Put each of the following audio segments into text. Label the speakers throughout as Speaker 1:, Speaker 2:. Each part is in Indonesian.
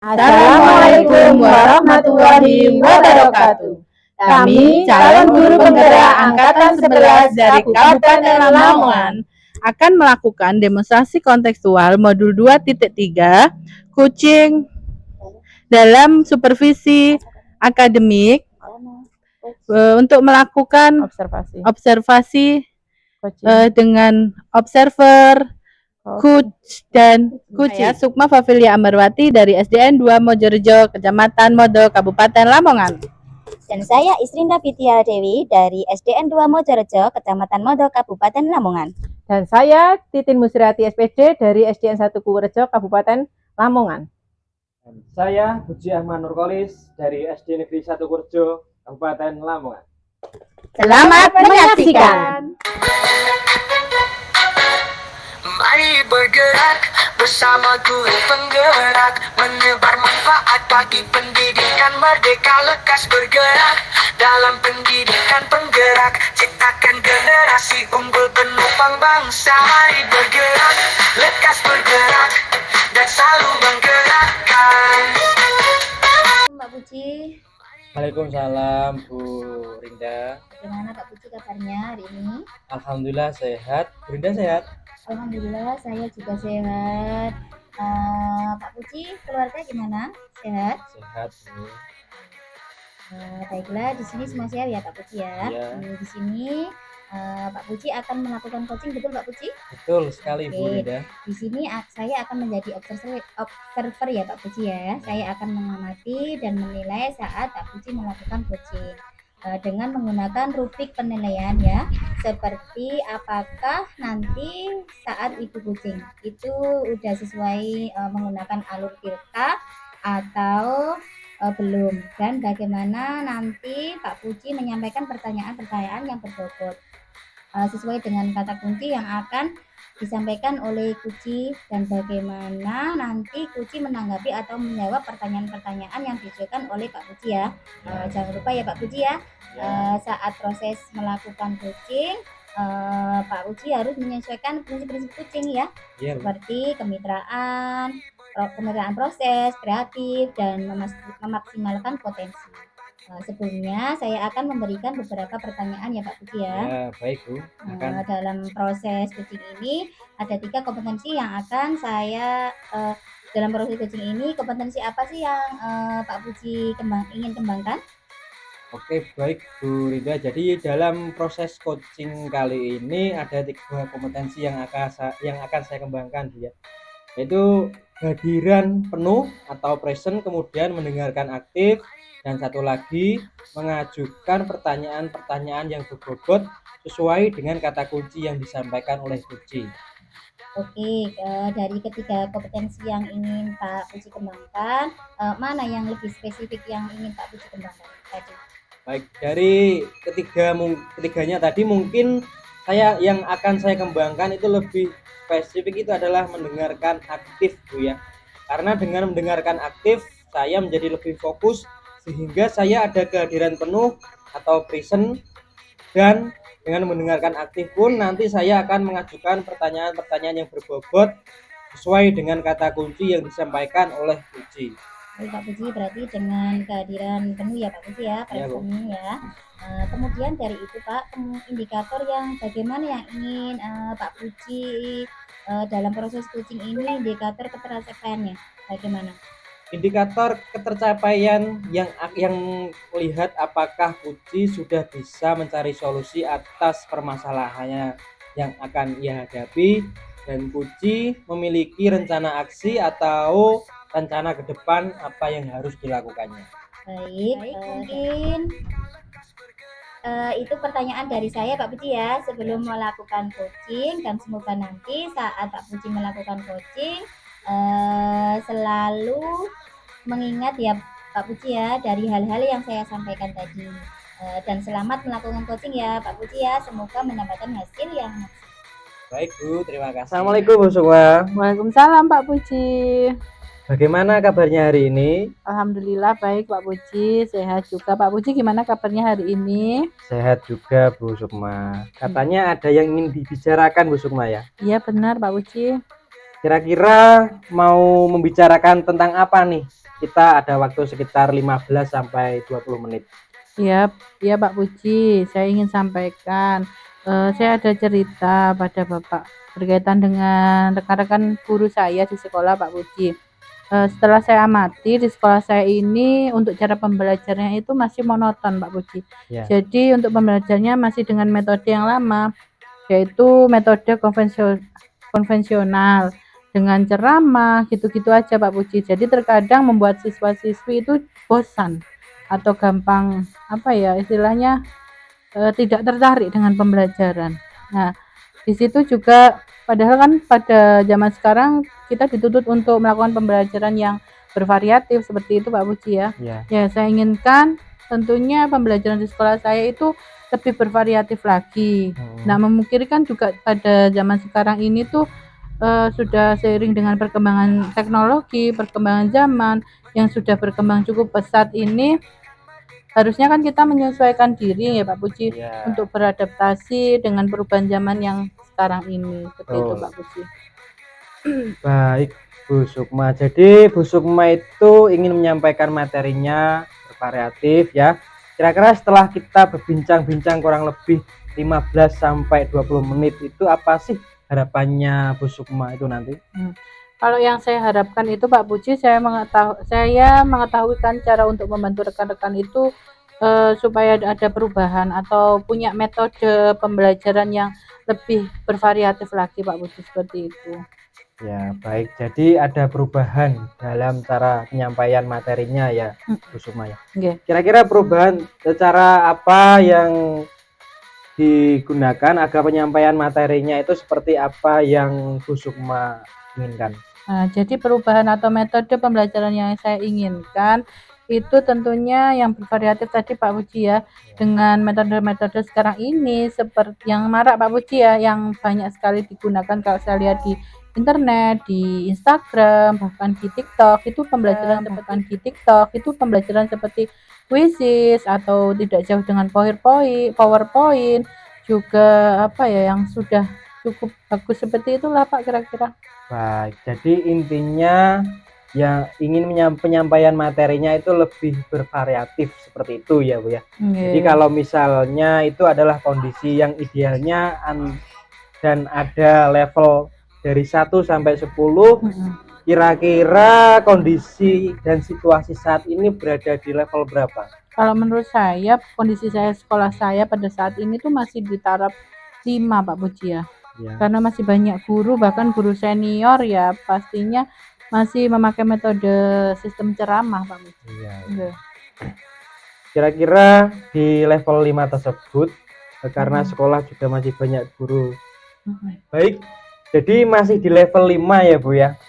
Speaker 1: Assalamualaikum warahmatullahi wabarakatuh. Kami calon guru penggerak angkatan 11 dari Kabupaten Lamongan akan melakukan demonstrasi kontekstual modul 2.3 kucing dalam supervisi akademik untuk melakukan observasi dengan observer coach dan kucing. Saya Sukma Fafilia Amarwati dari SDN 2 Mojorejo, Kecamatan Modo, Kabupaten Lamongan.
Speaker 2: Dan saya Isrinda Fitria Dewi dari SDN 2 Mojorejo, Kecamatan Modo, Kabupaten Lamongan.
Speaker 3: Dan saya Titin Musriati SPD dari SDN 1 Kurejo, Kabupaten Lamongan.
Speaker 4: Dan saya Puji Ahmad Nurkolis dari SD Negeri 1 Kurejo, Kabupaten Lamongan.
Speaker 1: Selamat menyaksikan.
Speaker 5: Mari bergerak bersama guru penggerak, menyebar manfaat bagi pendidikan merdeka. Lekas bergerak dalam pendidikan penggerak, ciptakan generasi unggul penopang bangsa. Mari bergerak, lekas bergerak dan selalu menggerakkan.
Speaker 2: Mbak Puji.
Speaker 4: Waalaikumsalam Bu Rinda.
Speaker 2: Bagaimana Pak Puji kabarnya hari ini?
Speaker 4: Alhamdulillah sehat. Bu Rinda sehat?
Speaker 2: Alhamdulillah saya juga sehat. Pak Puji, keluarga gimana? Sehat?
Speaker 4: Sehat Bu.
Speaker 2: Baiklah, di sini semua sehat ya Pak Puji ya.
Speaker 4: Iya.
Speaker 2: Di sini Pak Puji akan melakukan coaching, betul Pak Puji?
Speaker 4: Betul sekali Bu Rinda.
Speaker 2: Di sini saya akan menjadi observer ya Pak Puji ya. Saya akan mengamati dan menilai saat Pak Puji melakukan coaching dengan menggunakan rubrik penilaian ya, seperti apakah nanti saat ibu kucing itu udah sesuai menggunakan alur tirta atau belum, dan bagaimana nanti Pak Puji menyampaikan pertanyaan-pertanyaan yang berbobot sesuai dengan kata kunci yang akan disampaikan oleh Kuci, dan bagaimana nanti Kuci menanggapi atau menjawab pertanyaan-pertanyaan yang diajukan oleh Pak Puji ya. Jangan lupa ya Pak Puji ya, saat proses melakukan coaching Pak Puji harus menyesuaikan prinsip-prinsip coaching ya, seperti kemitraan proses, kreatif, dan memaksimalkan potensi. Sebelumnya saya akan memberikan beberapa pertanyaan ya Pak Puji ya.
Speaker 4: Ya, baik Bu.
Speaker 2: Dalam proses coaching ini ada 3 kompetensi yang akan saya dalam proses coaching ini, kompetensi apa sih yang Pak Puji ingin kembangkan?
Speaker 4: Oke, baik Bu Rinda. Jadi dalam proses coaching kali ini ada 3 kompetensi yang akan saya kembangkan ya. Yaitu kehadiran penuh atau present, kemudian mendengarkan aktif, dan satu lagi mengajukan pertanyaan-pertanyaan yang berbobot sesuai dengan kata kunci yang disampaikan oleh Puji.
Speaker 2: Oke, dari ketiga kompetensi yang ingin Pak Puji kembangkan, mana yang lebih spesifik yang ingin Pak Puji kembangkan tadi?
Speaker 4: Baik, dari ketiganya tadi mungkin yang akan saya kembangkan itu lebih spesifik, itu adalah mendengarkan aktif Bu ya. Karena dengan mendengarkan aktif saya menjadi lebih fokus, sehingga saya ada kehadiran penuh atau present, dan dengan mendengarkan aktif pun nanti saya akan mengajukan pertanyaan-pertanyaan yang berbobot sesuai dengan kata kunci yang disampaikan oleh Puji.
Speaker 2: Baik Pak Puji, berarti dengan kehadiran penuh ya Pak Puji ya, present ya. Kemudian dari itu Pak, indikator yang bagaimana yang ingin Pak Puji dalam proses coaching ini, indikator ketercapaiannya bagaimana?
Speaker 4: Indikator ketercapaian yang melihat apakah Puji sudah bisa mencari solusi atas permasalahannya yang akan ia hadapi, dan Puji memiliki rencana aksi atau rencana ke depan apa yang harus dilakukannya.
Speaker 2: Baik, mungkin itu pertanyaan dari saya Pak Puji ya, sebelum melakukan coaching, dan semoga nanti saat Pak Puji melakukan coaching selalu mengingat ya Pak Puji ya dari hal-hal yang saya sampaikan tadi, dan selamat melakukan coaching ya Pak Puji ya, semoga mendapatkan hasil yang maksimal.
Speaker 4: Baik Bu, terima kasih. Assalamualaikum Bu Sukma.
Speaker 1: Waalaikumsalam Pak Puji.
Speaker 4: Bagaimana kabarnya hari ini?
Speaker 1: Alhamdulillah baik Pak Puji, sehat juga. Pak Puji gimana kabarnya hari ini?
Speaker 4: Sehat juga Bu Sukma. Katanya ada yang ingin dibicarakan Bu Sukma ya?
Speaker 1: Iya benar Pak Puji.
Speaker 4: Kira-kira mau membicarakan tentang apa nih? Kita ada waktu sekitar 15 sampai 20 menit.
Speaker 1: Iya, iya Pak Puji, saya ingin sampaikan, saya ada cerita pada Bapak berkaitan dengan rekan-rekan guru saya di sekolah Pak Puji. Setelah saya amati di sekolah saya ini untuk cara pembelajarannya itu masih monoton Pak Puji.
Speaker 4: Ya.
Speaker 1: Jadi untuk pembelajarannya masih dengan metode yang lama, yaitu metode konvensional dengan ceramah gitu-gitu aja Pak Puji. Jadi terkadang membuat siswa-siswi itu bosan atau gampang apa ya istilahnya tidak tertarik dengan pembelajaran. Nah, di situ juga padahal kan pada zaman sekarang kita dituntut untuk melakukan pembelajaran yang bervariatif seperti itu Pak Puji ya.
Speaker 4: Ya.
Speaker 1: Ya, saya inginkan tentunya pembelajaran di sekolah saya itu lebih bervariatif lagi. Nah, memungkinkan juga pada zaman sekarang ini tuh sudah seiring dengan perkembangan teknologi, perkembangan zaman yang sudah berkembang cukup pesat ini, harusnya kan kita menyesuaikan diri ya Pak Puji
Speaker 4: Ya.
Speaker 1: untuk beradaptasi dengan perubahan zaman yang sekarang ini. Seperti itu Pak Puji.
Speaker 4: Baik, Bu Sukma. Jadi Bu Sukma itu ingin menyampaikan materinya bervariatif ya. Kira-kira setelah kita berbincang-bincang kurang lebih 15 sampai 20 menit itu apa sih harapannya Bu Sukma itu nanti?
Speaker 1: Kalau yang saya harapkan itu Pak Puji, saya mengetahui kan cara untuk membantu rekan-rekan itu supaya ada perubahan atau punya metode pembelajaran yang lebih bervariatif lagi Pak Puji, seperti itu.
Speaker 4: Ya, baik. Jadi ada perubahan dalam cara penyampaian materinya ya, Bu Sukma ya.
Speaker 1: Nggih.
Speaker 4: Kira-kira perubahan cara apa yang digunakan agar penyampaian materinya itu seperti apa yang Bu Sukma inginkan?
Speaker 1: Nah, jadi perubahan atau metode pembelajaran yang saya inginkan itu tentunya yang bervariatif tadi Pak Puji ya, dengan metode-metode sekarang ini seperti yang marak Pak Puji ya, yang banyak sekali digunakan kalau saya lihat di internet, di Instagram, bahkan di TikTok itu pembelajaran seperti Quizzes atau tidak jauh dengan PowerPoint juga apa ya yang sudah cukup bagus seperti itulah Pak kira-kira.
Speaker 4: Baik, jadi intinya yang ingin penyampaian materinya itu lebih bervariatif seperti itu ya Bu ya. Jadi kalau misalnya itu adalah kondisi yang idealnya dan ada level dari 1 sampai 10, kira-kira kondisi dan situasi saat ini berada di level berapa?
Speaker 1: Kalau menurut saya kondisi sekolah saya pada saat ini tuh masih di taraf 5 Pak Puji ya. Karena masih banyak guru, bahkan guru senior ya pastinya masih memakai metode sistem ceramah Pak Puji.
Speaker 4: Iya. Kira-kira di level 5 tersebut karena sekolah juga masih banyak guru. Baik, jadi masih di level 5 ya Bu ya.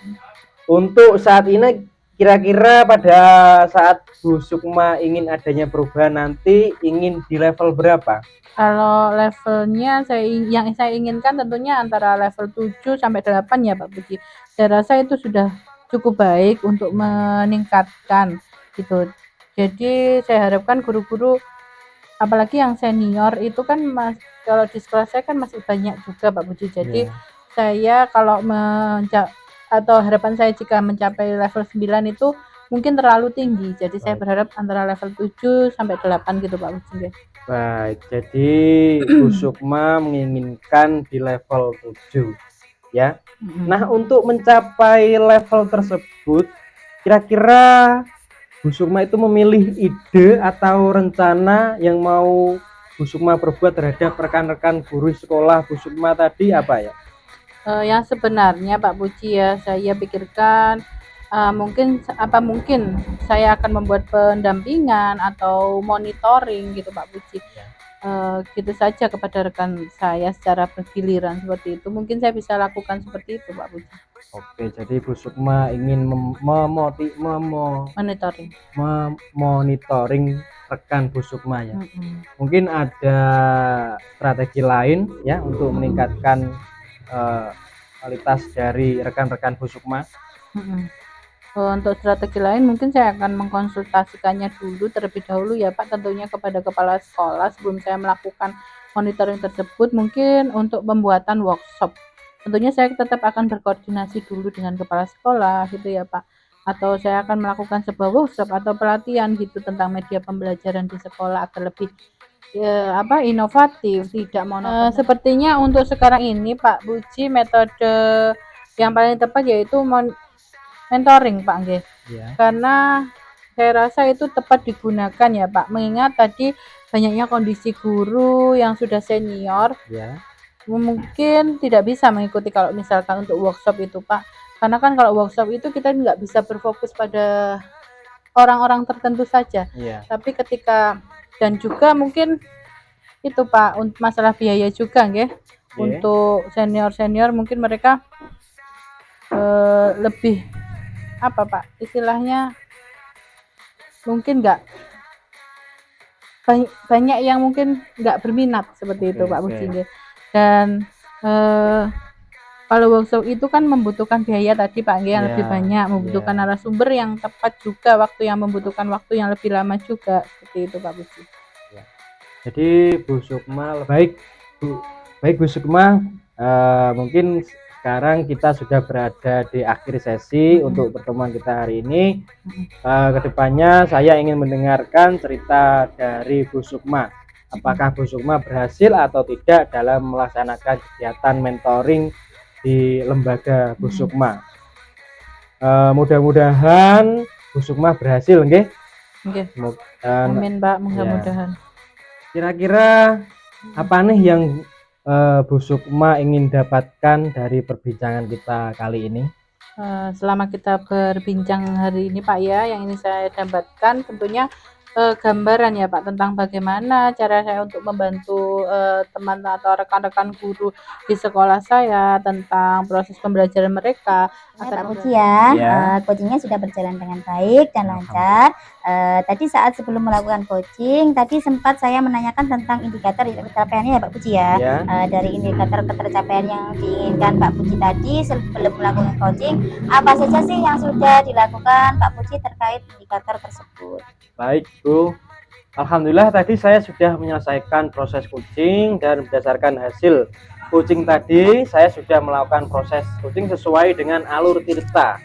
Speaker 4: Untuk saat ini kira-kira pada saat Bu Sukma ingin adanya perubahan nanti ingin di level berapa?
Speaker 1: Kalau levelnya yang saya inginkan tentunya antara level 7 sampai 8 ya Pak Puji. Saya rasa itu sudah cukup baik untuk meningkatkan gitu. Jadi saya harapkan guru-guru apalagi yang senior itu kan kalau di sekolah saya kan masih banyak juga Pak Puji. Jadi saya kalau atau harapan saya jika mencapai level 9 itu mungkin terlalu tinggi. Jadi saya berharap antara level 7 sampai 8 gitu Pak Puji.
Speaker 4: Baik, jadi Bu Sukma menginginkan di level 7 ya. Nah, untuk mencapai level tersebut kira-kira Bu Sukma itu memilih ide atau rencana yang mau Bu Sukma perbuat terhadap rekan-rekan guru sekolah Bu Sukma tadi apa ya?
Speaker 1: Yang sebenarnya Pak Puji ya saya pikirkan mungkin saya akan membuat pendampingan atau monitoring gitu Pak Puji. Gitu saja kepada rekan saya secara bergiliran seperti itu. Mungkin saya bisa lakukan seperti itu Pak Puji.
Speaker 4: Oke, jadi Bu Sukma ingin memonitoring rekan Bu Sukma ya. Mungkin ada strategi lain ya untuk meningkatkan kualitas dari rekan-rekan Bu Sukma.
Speaker 1: Untuk strategi lain mungkin saya akan mengkonsultasikannya dulu terlebih dahulu ya Pak, tentunya kepada kepala sekolah sebelum saya melakukan monitoring tersebut, mungkin untuk pembuatan workshop tentunya saya tetap akan berkoordinasi dulu dengan kepala sekolah gitu ya Pak, atau saya akan melakukan sebuah workshop atau pelatihan gitu tentang media pembelajaran di sekolah agar lebih inovatif, tidak monoton. Sepertinya untuk sekarang ini Pak Puji metode yang paling tepat yaitu mentoring Pak nggih.
Speaker 4: Ya.
Speaker 1: Karena saya rasa itu tepat digunakan ya Pak, mengingat tadi banyaknya kondisi guru yang sudah senior
Speaker 4: Ya.
Speaker 1: mungkin tidak bisa mengikuti kalau misalkan untuk workshop itu Pak, karena kan kalau workshop itu kita nggak bisa berfokus pada orang-orang tertentu saja,
Speaker 4: Iya.
Speaker 1: tapi ketika dan juga mungkin itu Pak untuk masalah biaya juga nggih. Untuk senior-senior mungkin mereka lebih apa Pak istilahnya mungkin nggak banyak yang mungkin nggak berminat seperti itu Pak Puji nggih. Dan kalau workshop itu kan membutuhkan biaya tadi Pak nggih yang lebih banyak, membutuhkan narasumber yang tepat juga, waktu yang membutuhkan waktu yang lebih lama juga, seperti itu Pak Puji.
Speaker 4: Jadi Bu Sukma baik Bu Sukma, mungkin sekarang kita sudah berada di akhir sesi untuk pertemuan kita hari ini. Kedepannya saya ingin mendengarkan cerita dari Bu Sukma. Apakah Bu Sukma berhasil atau tidak dalam melaksanakan kegiatan mentoring di lembaga Bu Sukma? Mudah-mudahan Bu Sukma berhasil nggih.
Speaker 1: Nggih.
Speaker 4: Dan
Speaker 1: Amin Pak, mudah-mudahan.
Speaker 4: kira-kira apa nih yang Bu Sukma ingin dapatkan dari perbincangan kita kali ini?
Speaker 1: Selama kita berbincang hari ini Pak ya, yang ini saya dapatkan tentunya gambaran ya Pak tentang bagaimana cara saya untuk membantu teman atau rekan-rekan guru di sekolah saya tentang proses pembelajaran mereka.
Speaker 2: Pak Puji ya,
Speaker 4: Ya.
Speaker 2: coachingnya sudah berjalan dengan baik dan lancar. Tadi saat sebelum melakukan coaching, tadi sempat saya menanyakan tentang indikator pencapaiannya ya Pak Puji ya.
Speaker 4: Ya.
Speaker 2: Dari indikator ketercapaian yang diinginkan Pak Puji tadi sebelum melakukan coaching, apa saja sih yang sudah dilakukan Pak Puji terkait indikator tersebut?
Speaker 4: Baik Bu, alhamdulillah tadi saya sudah menyelesaikan proses coaching dan berdasarkan hasil coaching tadi saya sudah melakukan proses coaching sesuai dengan alur tirta.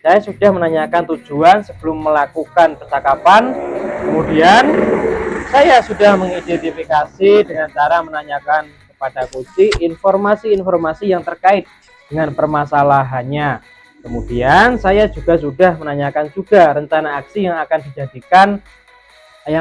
Speaker 4: Saya sudah menanyakan tujuan sebelum melakukan percakapan, kemudian saya sudah mengidentifikasi dengan cara menanyakan kepada coach informasi-informasi yang terkait dengan permasalahannya. Kemudian saya juga sudah menanyakan juga rencana aksi yang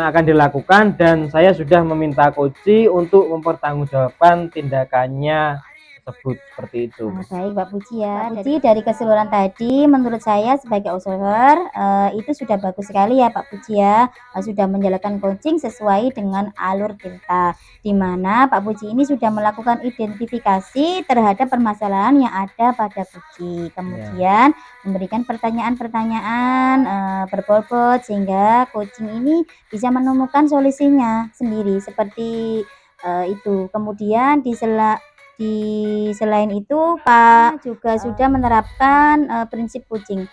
Speaker 4: akan dilakukan dan saya sudah meminta coach untuk mempertanggungjawabkan tindakannya tersebut, seperti itu.
Speaker 2: Baik Pak Puji ya. Jadi dari keseluruhan tadi menurut saya sebagai observer itu sudah bagus sekali ya Pak Puji ya. Sudah menjalankan coaching sesuai dengan alur tirta, di mana Pak Puji ini sudah melakukan identifikasi terhadap permasalahan yang ada pada Puji. Kemudian memberikan pertanyaan-pertanyaan berbobot sehingga coaching ini bisa menemukan solusinya sendiri seperti itu. Kemudian selain itu Pak juga sudah menerapkan prinsip coaching.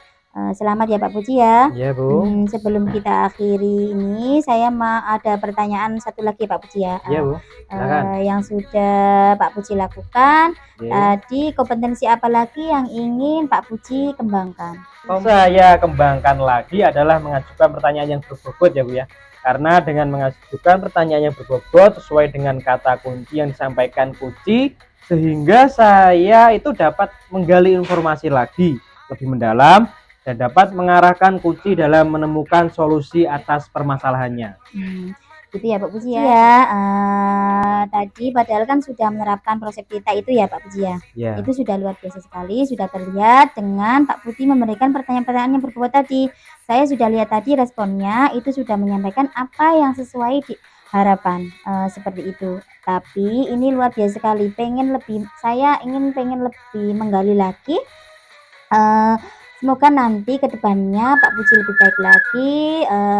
Speaker 2: Selamat ya Pak Puji ya.
Speaker 4: Ya Bu.
Speaker 2: Sebelum kita akhiri ini saya ada pertanyaan satu lagi Pak Puji ya.
Speaker 4: Ya Bu. Silakan.
Speaker 2: Yang sudah Pak Puji lakukan tadi, kompetensi apa lagi yang ingin Pak Puji kembangkan?
Speaker 4: Saya kembangkan lagi adalah mengajukan pertanyaan yang berbobot ya Bu ya. Karena dengan mengajukan pertanyaan yang berbobot sesuai dengan kata kunci yang disampaikan coach, sehingga saya itu dapat menggali informasi lagi lebih mendalam dan dapat mengarahkan coach dalam menemukan solusi atas permasalahannya.
Speaker 2: Gitu ya Pak Puji ya. Tadi padahal kan sudah menerapkan proses kita itu ya Pak Puji ya. Itu sudah luar biasa sekali, sudah terlihat dengan Pak Puji memberikan pertanyaan-pertanyaan yang berbobot tadi. Saya sudah lihat tadi responnya itu sudah menyampaikan apa yang sesuai di harapan seperti itu. Tapi ini luar biasa sekali, saya pengen lebih menggali lagi. Semoga nanti kedepannya Pak Puji lebih baik lagi.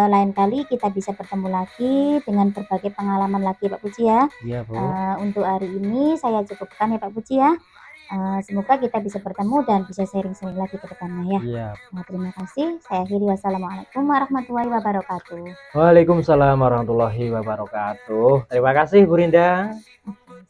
Speaker 2: Lain kali kita bisa bertemu lagi dengan berbagai pengalaman lagi Pak Puji ya.
Speaker 4: Iya Bu.
Speaker 2: Untuk hari ini saya cukupkan ya Pak Puji ya. Semoga kita bisa bertemu dan bisa sharing-sharing lagi ke depannya ya.
Speaker 6: Iya.
Speaker 2: Nah, terima kasih. Saya akhiri. Wassalamualaikum warahmatullahi wabarakatuh.
Speaker 6: Waalaikumsalam warahmatullahi wabarakatuh. Terima kasih Bu Rinda.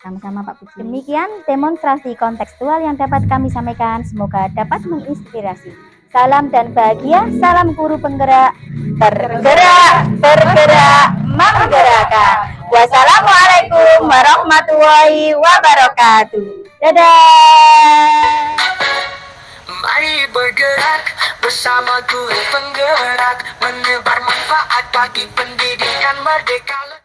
Speaker 2: Sama-sama Pak Puji. Demikian demonstrasi kontekstual yang dapat kami sampaikan. Semoga dapat menginspirasi. Salam dan bahagia, salam guru penggerak, bergerak, bergerak, menggerakkan. Wassalamualaikum warahmatullahi wabarakatuh. Dadah.
Speaker 5: Mari bergerak bersama guru penggerak, menebar manfaat bagi pendidikan merdeka.